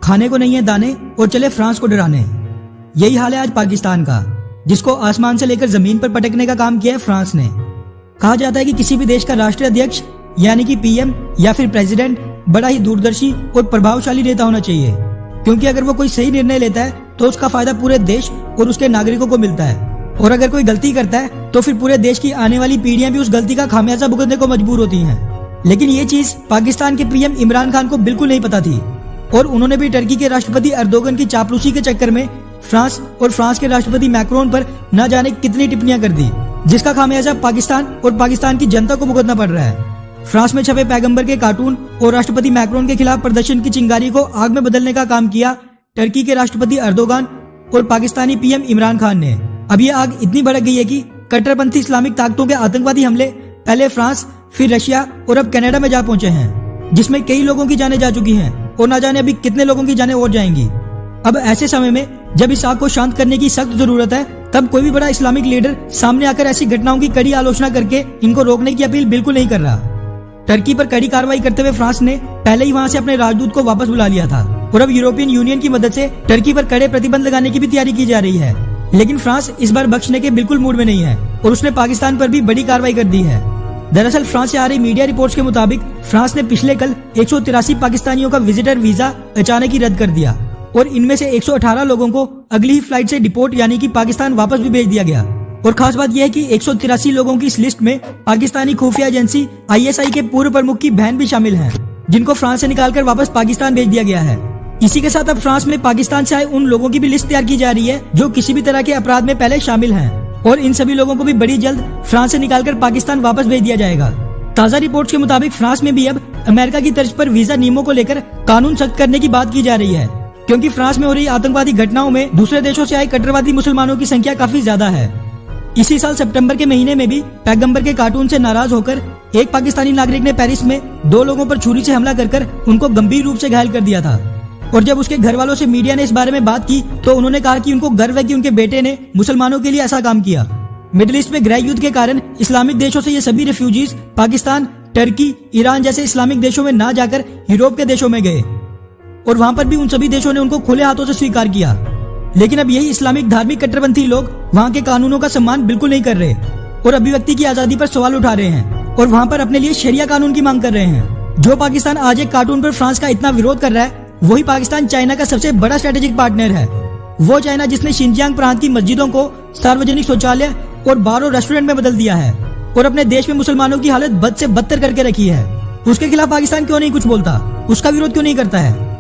खाने को नहीं है दाने और चले फ्रांस को डराने। यही हाल है आज पाकिस्तान का, जिसको आसमान से लेकर जमीन पर पटकने का काम किया है फ्रांस ने। कहा जाता है कि किसी भी देश का राष्ट्रीय अध्यक्ष यानी कि पीएम या फिर प्रेसिडेंट बड़ा ही दूरदर्शी और प्रभावशाली नेता होना चाहिए, क्योंकि अगर वो कोई सही निर्णय लेता है तो उसका फायदा पूरे देश और उसके नागरिकों को मिलता है, और अगर कोई गलती करता है तो फिर पूरे देश की आने वाली पीढ़ियां भी उस गलती का खामियाजा भुगतने को मजबूर होती हैं। लेकिन ये चीज पाकिस्तान के पीएम इमरान खान को बिल्कुल नहीं पता थी, और उन्होंने भी टर्की के राष्ट्रपति एर्दोगन की चापलूसी के चक्कर में फ्रांस और फ्रांस के राष्ट्रपति मैक्रोन पर न जाने कितनी टिप्पणियां कर दी, जिसका खामियाजा पाकिस्तान और पाकिस्तान की जनता को भुगतना पड़ रहा है। फ्रांस में छपे पैगंबर के कार्टून और राष्ट्रपति मैक्रोन के खिलाफ प्रदर्शन की चिंगारी को आग में बदलने का काम किया टर्की के राष्ट्रपति एर्दोगन और पाकिस्तानी पीएम इमरान खान ने। अब ये आग इतनी भड़क गई है कि कट्टरपंथी इस्लामिक ताकतों के आतंकवादी हमले पहले फ्रांस, फिर रशिया और अब कनाडा में जा पहुंचे हैं, जिसमें कई लोगों की जानें जा चुकी हैं और ना जाने अभी कितने लोगों की जानें और जाएंगी। अब ऐसे समय में जब इस आग को शांत करने की सख्त जरूरत है, तब कोई भी बड़ा इस्लामिक लीडर सामने आकर ऐसी घटनाओं की कड़ी आलोचना करके इनको रोकने की अपील बिल्कुल नहीं कर रहा। टर्की पर कड़ी कार्रवाई करते हुए फ्रांस ने पहले ही वहां से अपने राजदूत को वापस बुला लिया था, और अब यूरोपियन यूनियन की मदद से टर्की पर कड़े प्रतिबंध लगाने की भी तैयारी की जा रही है। लेकिन फ्रांस इस बार बख्शने के बिल्कुल मूड में नहीं है और उसने पाकिस्तान पर भी बड़ी कार्रवाई कर दी है। दरअसल फ्रांस से आ रही मीडिया रिपोर्ट्स के मुताबिक फ्रांस ने पिछले कल 183 पाकिस्तानियों का विजिटर वीजा अचानक ही रद्द कर दिया, और इनमें से 118 लोगों को अगली ही फ्लाइट से डिपोर्ट यानी कि पाकिस्तान वापस भी भेज दिया गया। और खास बात यह है कि 183 लोगों की इस लिस्ट में पाकिस्तानी खुफिया एजेंसी ISI के पूर्व प्रमुख की बहन भी शामिल है, जिनको फ्रांस से निकालकर वापस पाकिस्तान भेज दिया गया है। इसी के साथ अब फ्रांस में पाकिस्तान से आए उन लोगों की भी लिस्ट तैयार की जा रही है जो किसी भी तरह के अपराध में पहले शामिल हैं, और इन सभी लोगों को भी बड़ी जल्द फ्रांस से निकालकर पाकिस्तान वापस भेज दिया जाएगा। ताजा रिपोर्ट्स के मुताबिक फ्रांस में भी अब अमेरिका की तर्ज पर वीजा नियमों को लेकर कानून सख्त करने की बात की जा रही है, क्योंकि फ्रांस में हो रही आतंकवादी घटनाओं में दूसरे देशों से आए कट्टरवादी मुसलमानों की संख्या काफी ज्यादा है। इसी साल सितंबर के महीने में भी पैगंबर के कार्टून से नाराज होकर एक पाकिस्तानी नागरिक ने पेरिस में 2 लोगों पर छुरी से हमला कर उनको गंभीर रूप से घायल कर दिया था। और जब उसके घर वालों से मीडिया ने इस बारे में बात की तो उन्होंने कहा कि उनको गर्व है कि उनके बेटे ने मुसलमानों के लिए ऐसा काम किया। मिडिल ईस्ट में गृह युद्ध के कारण इस्लामिक देशों से ये सभी रिफ्यूजीज पाकिस्तान, टर्की, ईरान जैसे इस्लामिक देशों में ना जाकर यूरोप के देशों में गए, और वहां पर भी उन सभी देशों ने उनको खुले हाथों से स्वीकार किया। लेकिन अब यही इस्लामिक धार्मिक कट्टरपंथी लोग वहां के कानूनों का सम्मान बिल्कुल नहीं कर रहे और अभिव्यक्ति की आजादी पर सवाल उठा रहे हैं, और वहां पर अपने लिए शरिया कानून की मांग कर रहे हैं। जो पाकिस्तान आज एक कार्टून पर फ्रांस का इतना विरोध कर रहा है, वही पाकिस्तान चाइना का सबसे बड़ा स्ट्रेटेजिक पार्टनर है। वो चाइना जिसने शिनजियांग प्रांत की मस्जिदों को सार्वजनिक शौचालय और बार और रेस्टोरेंट में बदल दिया है, और अपने देश में मुसलमानों की हालत बद से बदतर करके रखी है। उसके खिलाफ पाकिस्तान क्यों नहीं कुछ बोलता, उसका विरोध क्यों नहीं करता है?